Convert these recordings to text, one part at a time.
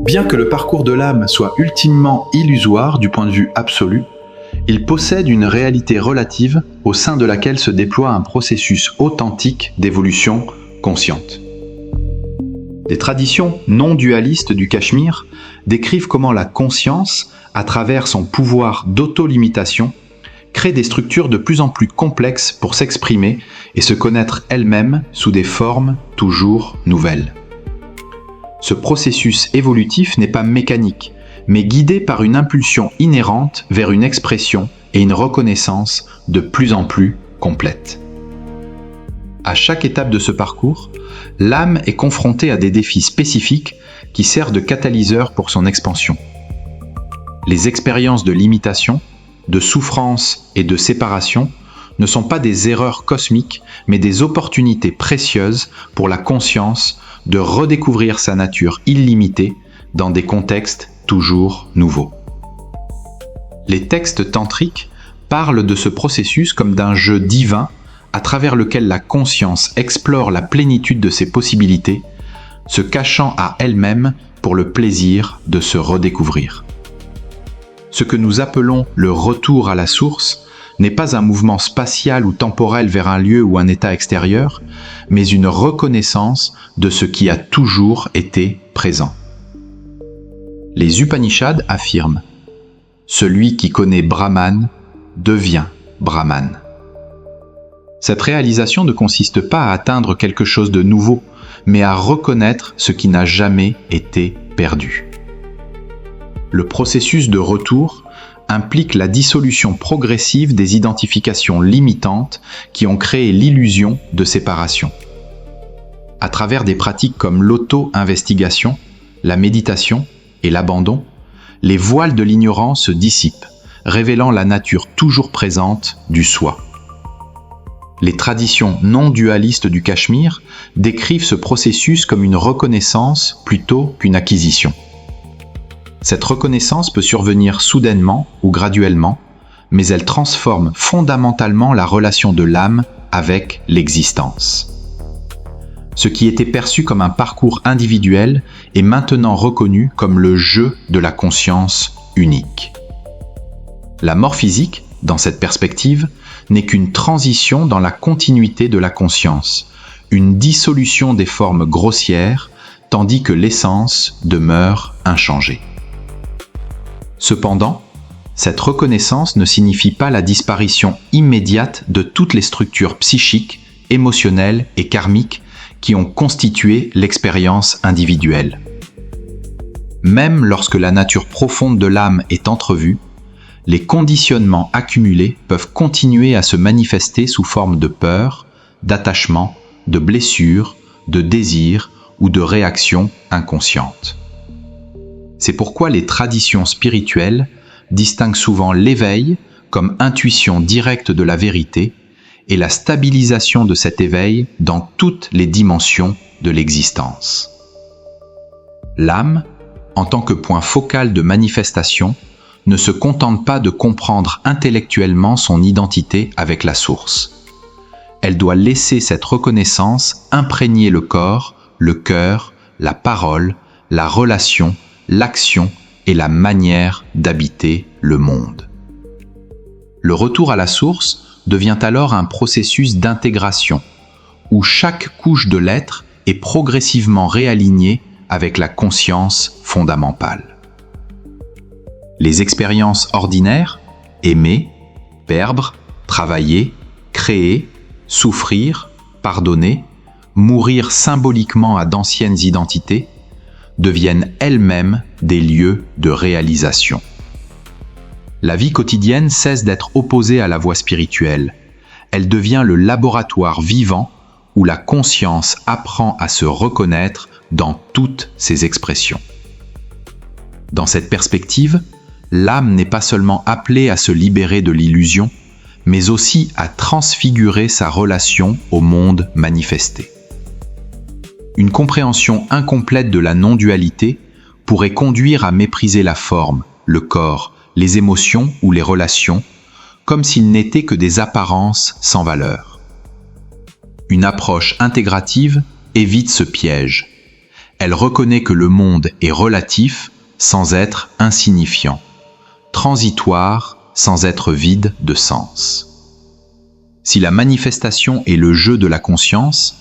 Bien que le parcours de l'âme soit ultimement illusoire du point de vue absolu, il possède une réalité relative au sein de laquelle se déploie un processus authentique d'évolution consciente. Les traditions non dualistes du Cachemire décrivent comment la conscience, à travers son pouvoir d'auto-limitation, crée des structures de plus en plus complexes pour s'exprimer et se connaître elle-même sous des formes toujours nouvelles. Ce processus évolutif n'est pas mécanique, mais guidé par une impulsion inhérente vers une expression et une reconnaissance de plus en plus complète. À chaque étape de ce parcours, l'âme est confrontée à des défis spécifiques qui servent de catalyseur pour son expansion. Les expériences de limitation, de souffrance et de séparation ne sont pas des erreurs cosmiques, mais des opportunités précieuses pour la conscience de redécouvrir sa nature illimitée dans des contextes toujours nouveaux. Les textes tantriques parlent de ce processus comme d'un jeu divin à travers lequel la conscience explore la plénitude de ses possibilités, se cachant à elle-même pour le plaisir de se redécouvrir. Ce que nous appelons le retour à la source n'est pas un mouvement spatial ou temporel vers un lieu ou un état extérieur, mais une reconnaissance de ce qui a toujours été présent. Les Upanishads affirment « Celui qui connaît Brahman devient Brahman ». Cette réalisation ne consiste pas à atteindre quelque chose de nouveau, mais à reconnaître ce qui n'a jamais été perdu. Le processus de retour implique la dissolution progressive des identifications limitantes qui ont créé l'illusion de séparation. À travers des pratiques comme l'auto-investigation, la méditation et l'abandon, les voiles de l'ignorance se dissipent, révélant la nature toujours présente du soi. Les traditions non dualistes du Cachemire décrivent ce processus comme une reconnaissance plutôt qu'une acquisition. Cette reconnaissance peut survenir soudainement ou graduellement, mais elle transforme fondamentalement la relation de l'âme avec l'existence. Ce qui était perçu comme un parcours individuel est maintenant reconnu comme le jeu de la conscience unique. La mort physique, dans cette perspective, n'est qu'une transition dans la continuité de la conscience, une dissolution des formes grossières, tandis que l'essence demeure inchangée. Cependant, cette reconnaissance ne signifie pas la disparition immédiate de toutes les structures psychiques, émotionnelles et karmiques qui ont constitué l'expérience individuelle. Même lorsque la nature profonde de l'âme est entrevue, les conditionnements accumulés peuvent continuer à se manifester sous forme de peur, d'attachement, de blessures, de désirs ou de réactions inconscientes. C'est pourquoi les traditions spirituelles distinguent souvent l'éveil comme intuition directe de la vérité et la stabilisation de cet éveil dans toutes les dimensions de l'existence. L'âme, en tant que point focal de manifestation, ne se contente pas de comprendre intellectuellement son identité avec la source. Elle doit laisser cette reconnaissance imprégner le corps, le cœur, la parole, la relation, l'action et la manière d'habiter le monde. Le retour à la source devient alors un processus d'intégration, où chaque couche de l'être est progressivement réalignée avec la conscience fondamentale. Les expériences ordinaires, aimer, perdre, travailler, créer, souffrir, pardonner, mourir symboliquement à d'anciennes identités, deviennent elles-mêmes des lieux de réalisation. La vie quotidienne cesse d'être opposée à la voie spirituelle. Elle devient le laboratoire vivant où la conscience apprend à se reconnaître dans toutes ses expressions. Dans cette perspective, l'âme n'est pas seulement appelée à se libérer de l'illusion, mais aussi à transfigurer sa relation au monde manifesté. Une compréhension incomplète de la non-dualité pourrait conduire à mépriser la forme, le corps, les émotions ou les relations, comme s'ils n'étaient que des apparences sans valeur. Une approche intégrative évite ce piège. Elle reconnaît que le monde est relatif sans être insignifiant, transitoire sans être vide de sens. Si la manifestation est le jeu de la conscience,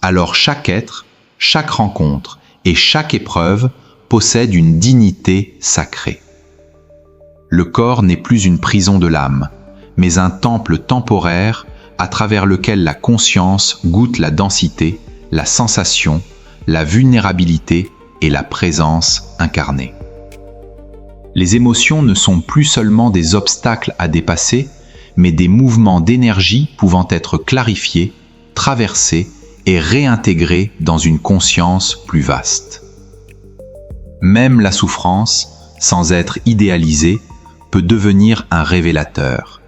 alors chaque être, chaque rencontre et chaque épreuve possède une dignité sacrée. Le corps n'est plus une prison de l'âme, mais un temple temporaire à travers lequel la conscience goûte la densité, la sensation, la vulnérabilité et la présence incarnée. Les émotions ne sont plus seulement des obstacles à dépasser, mais des mouvements d'énergie pouvant être clarifiés, traversés et réintégrés dans une conscience plus vaste. Même la souffrance, sans être idéalisée, peut devenir un révélateur.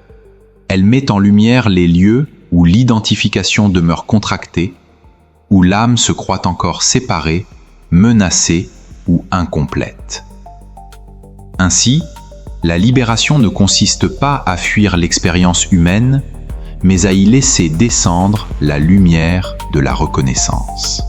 Elle met en lumière les lieux où l'identification demeure contractée, où l'âme se croit encore séparée, menacée ou incomplète. Ainsi, la libération ne consiste pas à fuir l'expérience humaine, mais à y laisser descendre la lumière de la reconnaissance.